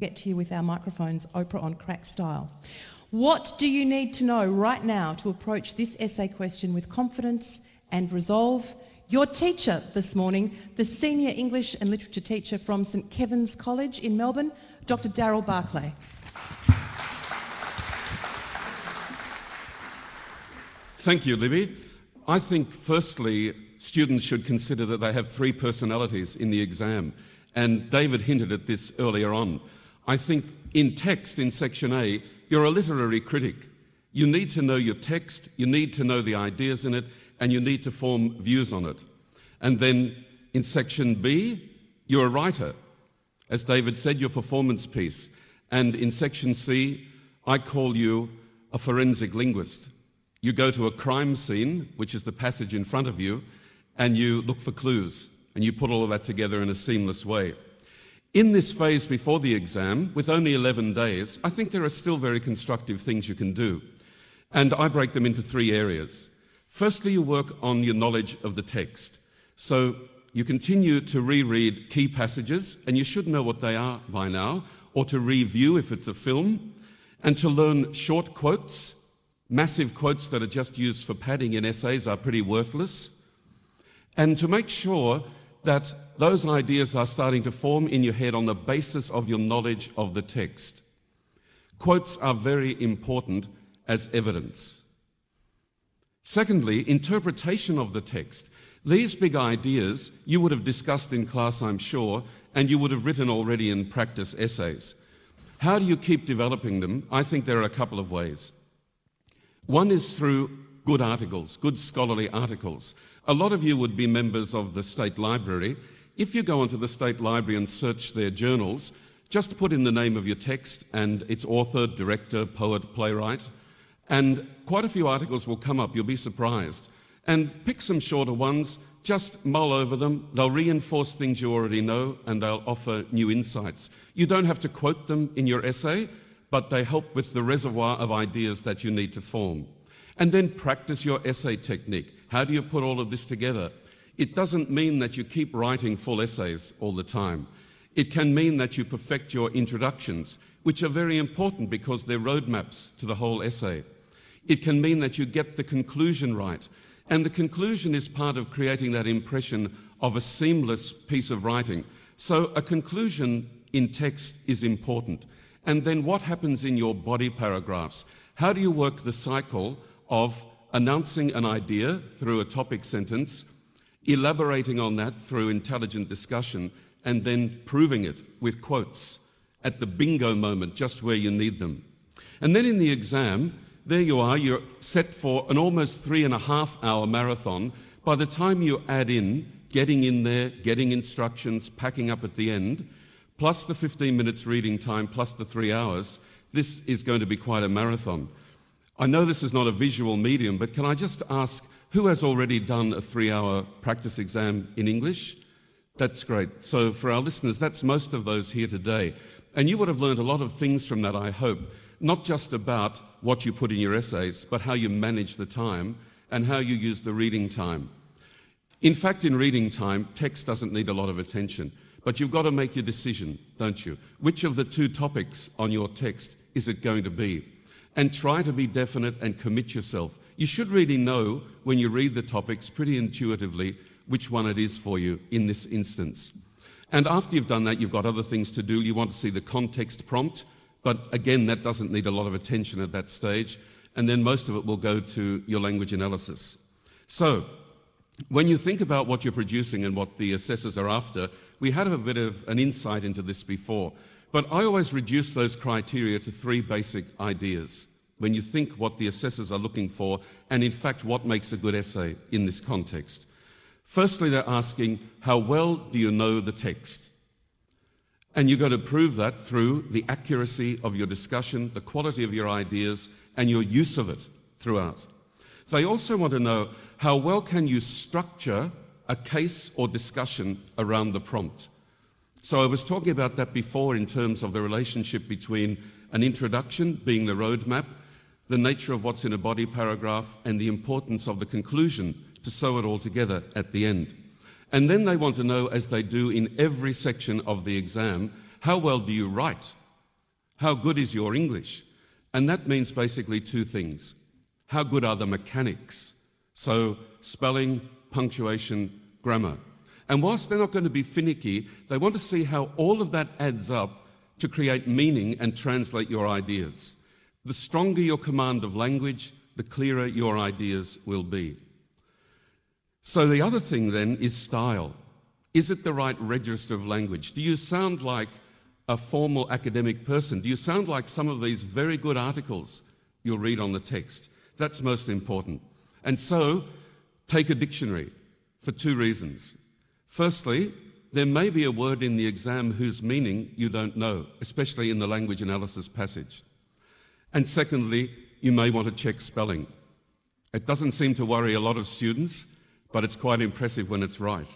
get to you with our microphones, Oprah on crack style. What do you need to know right now to approach this essay question with confidence and resolve? Your teacher this morning, the Senior English and Literature teacher from St Kevin's College in Melbourne, Dr Daryl Barclay. Thank you, Libby. I think, firstly, students should consider that they have three personalities in the exam, and David hinted at this earlier on. I think in text, in Section A, you're a literary critic. You need to know your text, you need to know the ideas in it, and you need to form views on it. And then in Section B, you're a writer. As David said, your performance piece. And in Section C, I call you a forensic linguist. You go to a crime scene, which is the passage in front of you, and you look for clues, and you put all of that together in a seamless way. In this phase before the exam, with only 11 days, I think there are still very constructive things you can do. And I break them into three areas. Firstly, you work on your knowledge of the text. So you continue to reread key passages, and you should know what they are by now, or to review if it's a film, and to learn short quotes. Massive quotes that are just used for padding in essays are pretty worthless. And to make sure that those ideas are starting to form in your head on the basis of your knowledge of the text. Quotes are very important as evidence. Secondly, interpretation of the text. These big ideas you would have discussed in class, I'm sure, and you would have written already in practice essays. How do you keep developing them? I think there are a couple of ways. One is through good articles, good scholarly articles. A lot of you would be members of the State Library. If you go onto the State Library and search their journals, just put in the name of your text and its author, director, poet, playwright, and quite a few articles will come up. You'll be surprised. And pick some shorter ones, just mull over them. They'll reinforce things you already know, and they'll offer new insights. You don't have to quote them in your essay, but they help with the reservoir of ideas that you need to form. And then practice your essay technique. How do you put all of this together? It doesn't mean that you keep writing full essays all the time. It can mean that you perfect your introductions, which are very important because they're roadmaps to the whole essay. It can mean that you get the conclusion right. And the conclusion is part of creating that impression of a seamless piece of writing. So a conclusion in text is important. And then what happens in your body paragraphs? How do you work the cycle of announcing an idea through a topic sentence, elaborating on that through intelligent discussion, and then proving it with quotes at the bingo moment, just where you need them? And then in the exam, there you are, you're set for an almost 3.5-hour marathon. By the time you add in getting in there, getting instructions, packing up at the end, plus the 15 minutes reading time, plus the 3 hours, this is going to be quite a marathon. I know this is not a visual medium, but can I just ask, who has already done a 3-hour practice exam in English? That's great. So for our listeners, that's most of those here today. And you would have learned a lot of things from that, I hope, not just about what you put in your essays, but how you manage the time and how you use the reading time. In fact, in reading time, text doesn't need a lot of attention, but you've got to make your decision, don't you? Which of the two topics on your text is it going to be? And try to be definite and commit yourself. You should really know when you read the topics pretty intuitively which one it is for you in this instance. And after you've done that, you've got other things to do. You want to see the context prompt, but again, that doesn't need a lot of attention at that stage. And then most of it will go to your language analysis. So, when you think about what you're producing and what the assessors are after, we had a bit of an insight into this before, but I always reduce those criteria to 3 basic ideas when you think what the assessors are looking for, and in fact what makes a good essay in this context. Firstly, they're asking, how well do you know the text? And you're going to prove that through the accuracy of your discussion, the quality of your ideas, and your use of it throughout. They also want to know, how well can you structure a case or discussion around the prompt? So I was talking about that before in terms of the relationship between an introduction being the roadmap, the nature of what's in a body paragraph, and the importance of the conclusion to sew it all together at the end. And then they want to know, as they do in every section of the exam, how well do you write how good is your English? And that means basically two things. How good are the mechanics? So spelling, punctuation, grammar. And whilst they're not going to be finicky, they want to see how all of that adds up to create meaning and translate your ideas. The stronger your command of language, the clearer your ideas will be. So the other thing then is style. Is it the right register of language? Do you sound like a formal academic person? Do you sound like some of these very good articles you'll read on the text? That's most important. And so, take a dictionary for two reasons. Firstly, there may be a word in the exam whose meaning you don't know, especially in the language analysis passage. And secondly, you may want to check spelling. It doesn't seem to worry a lot of students, but it's quite impressive when it's right.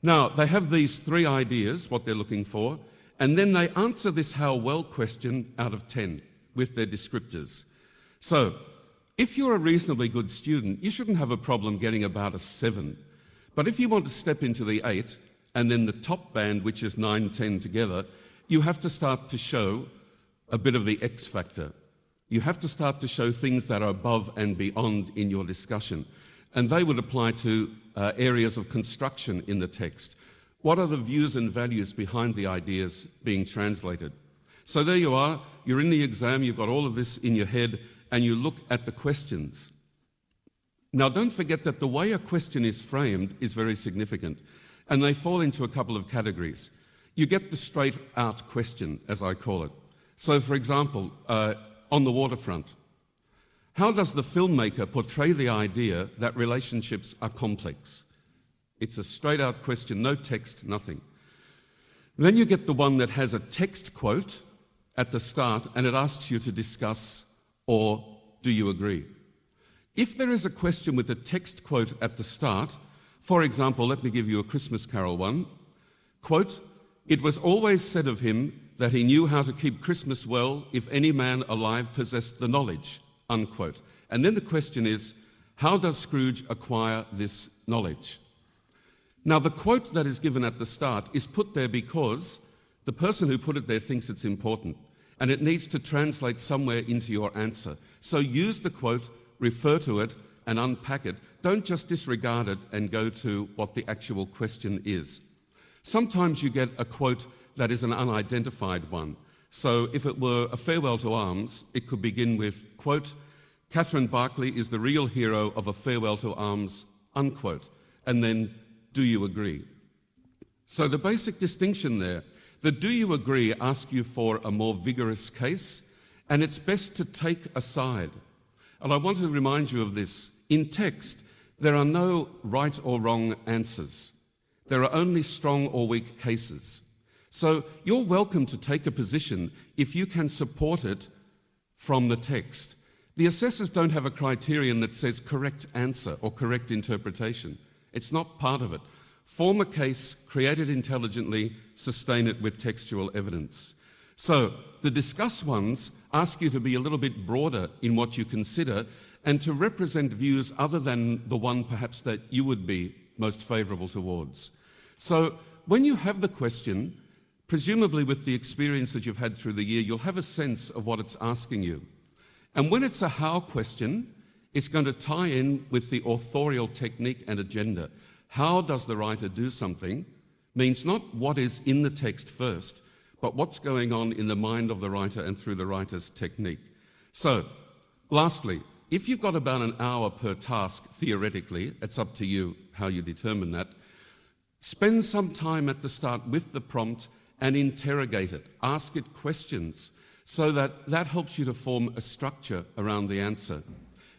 Now, they have these three ideas, what they're looking for, and then they answer this how well question out of 10 with their descriptors. So, if you're a reasonably good student, you shouldn't have a problem getting about a 7. But if you want to step into the 8, and then the top band, which is 9, 10 together, you have to start to show a bit of the X factor. You have to start to show things that are above and beyond in your discussion. And they would apply to areas of construction in the text. What are the views and values behind the ideas being translated? So there you are, you're in the exam, you've got all of this in your head, and you look at the questions. Now, don't forget that the way a question is framed is very significant, and they fall into a couple of categories. You get the straight-out question, as I call it. So, for example, on the waterfront, how does the filmmaker portray the idea that relationships are complex? It's a straight-out question, no text, nothing. Then you get the one that has a text quote at the start, and it asks you to discuss or do you agree? If there is a question with a text quote at the start, for example, let me give you a Christmas Carol one, quote, "It was always said of him that he knew how to keep Christmas well if any man alive possessed the knowledge," unquote. And then the question is, how does Scrooge acquire this knowledge? Now, the quote that is given at the start is put there because the person who put it there thinks it's important, and it needs to translate somewhere into your answer. So use the quote, refer to it, and unpack it. Don't just disregard it and go to what the actual question is. Sometimes you get a quote that is an unidentified one. So if it were a farewell to arms, it could begin with, quote, "Catherine Barclay is the real hero of A Farewell to Arms," unquote. And then, "Do you agree?" So the basic distinction there, the "do you agree" asks you for a more vigorous case, and it's best to take a side. And I want to remind you of this. In text, there are no right or wrong answers. There are only strong or weak cases. So you're welcome to take a position if you can support it from the text. The assessors don't have a criterion that says correct answer or correct interpretation. It's not part of it. Form a case, create it intelligently, sustain it with textual evidence. So the discuss ones ask you to be a little bit broader in what you consider and to represent views other than the one perhaps that you would be most favourable towards. So when you have the question, presumably with the experience that you've had through the year, you'll have a sense of what it's asking you. And when it's a how question, it's going to tie in with the authorial technique and agenda. How does the writer do something means not what is in the text first, but what's going on in the mind of the writer and through the writer's technique. So, lastly, if you've got about an hour per task, theoretically, it's up to you how you determine that, spend some time at the start with the prompt and interrogate it. Ask it questions so that helps you to form a structure around the answer.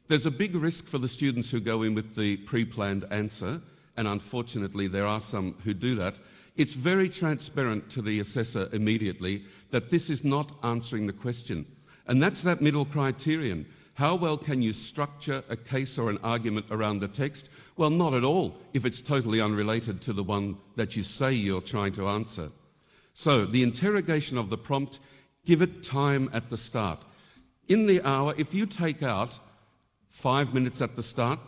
There's a big risk for the students who go in with the pre-planned answer, and unfortunately there are some who do that. It's very transparent to the assessor immediately that this is not answering the question. And that's that middle criterion. How well can you structure a case or an argument around the text? Well, not at all, if it's totally unrelated to the one that you say you're trying to answer. So, the interrogation of the prompt, give it time at the start. In the hour, if you take out 5 minutes at the start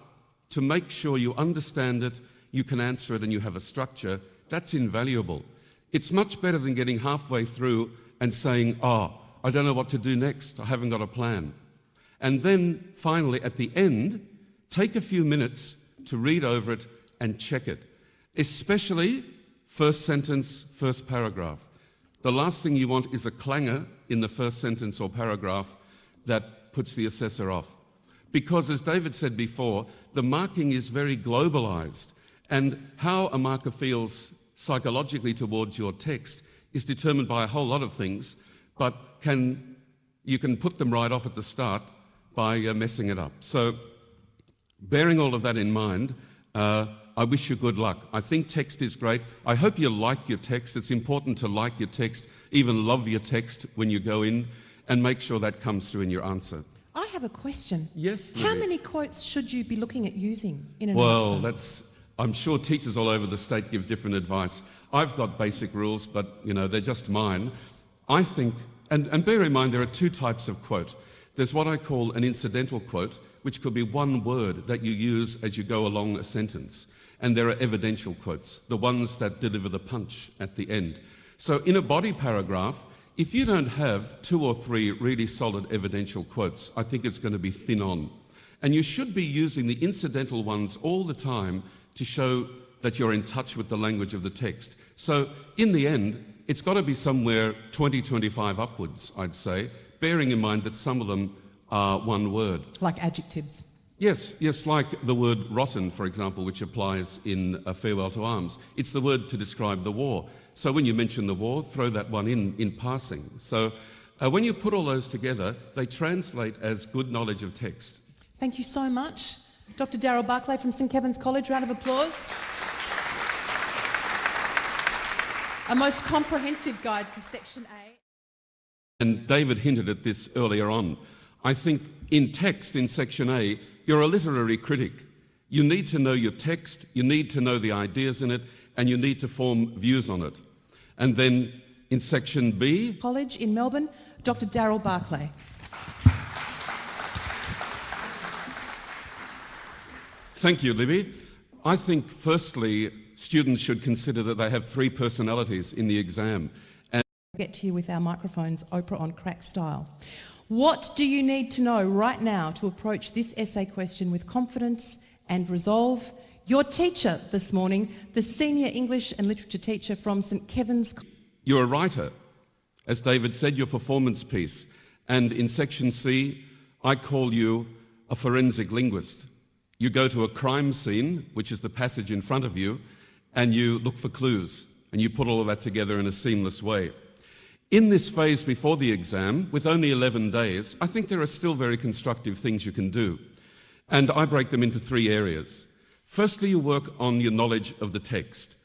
to make sure you understand it, you can answer it and you have a structure, that's invaluable. It's much better than getting halfway through and saying, I don't know what to do next. I haven't got a plan. And then finally, at the end, take a few minutes to read over it and check it, especially first sentence, first paragraph. The last thing you want is a clanger in the first sentence or paragraph that puts the assessor off. Because, as David said before, the marking is very globalized, and how a marker feels psychologically towards your text is determined by a whole lot of things, but you can put them right off at the start by messing it up. So, bearing all of that in mind, I wish you good luck. I think text is great. I hope you like your text. It's important to like your text, even love your text when you go in, and make sure that comes through in your answer. I have a question. Yes, Libby. How many quotes should you be looking at using in an answer? I'm sure teachers all over the state give different advice. I've got basic rules, but they're just mine. I think, and bear in mind there are two types of quote. There's what I call an incidental quote, which could be one word that you use as you go along a sentence. And there are evidential quotes, the ones that deliver the punch at the end. So in a body paragraph, if you don't have 2 or 3 really solid evidential quotes, I think it's going to be thin on. And you should be using the incidental ones all the time to show that you're in touch with the language of the text. So in the end, it's got to be somewhere 20, 25 upwards, I'd say, bearing in mind that some of them are one word. Like adjectives. Yes, like the word rotten, for example, which applies in A Farewell to Arms. It's the word to describe the war. So when you mention the war, throw that one in passing. So when you put all those together, they translate as good knowledge of text. Thank you so much. Dr Daryl Barclay from St Kevin's College, round of applause. A most comprehensive guide to Section A. And David hinted at this earlier on. I think in text, in Section A, you're a literary critic. You need to know your text, you need to know the ideas in it, and you need to form views on it. And then in Section B... College in Melbourne, Dr Daryl Barclay. Thank you, Libby. I think, firstly, students should consider that they have 3 personalities in the exam. And get to you with our microphones, Oprah on crack style. What do you need to know right now to approach this essay question with confidence and resolve? Your teacher this morning, the senior English and literature teacher from St Kevin's. You're a writer. As David said, your performance piece. And in Section C, I call you a forensic linguist. You go to a crime scene, which is the passage in front of you, and you look for clues, and you put all of that together in a seamless way. In this phase before the exam, with only 11 days, I think there are still very constructive things you can do. And I break them into 3 areas. Firstly, you work on your knowledge of the text.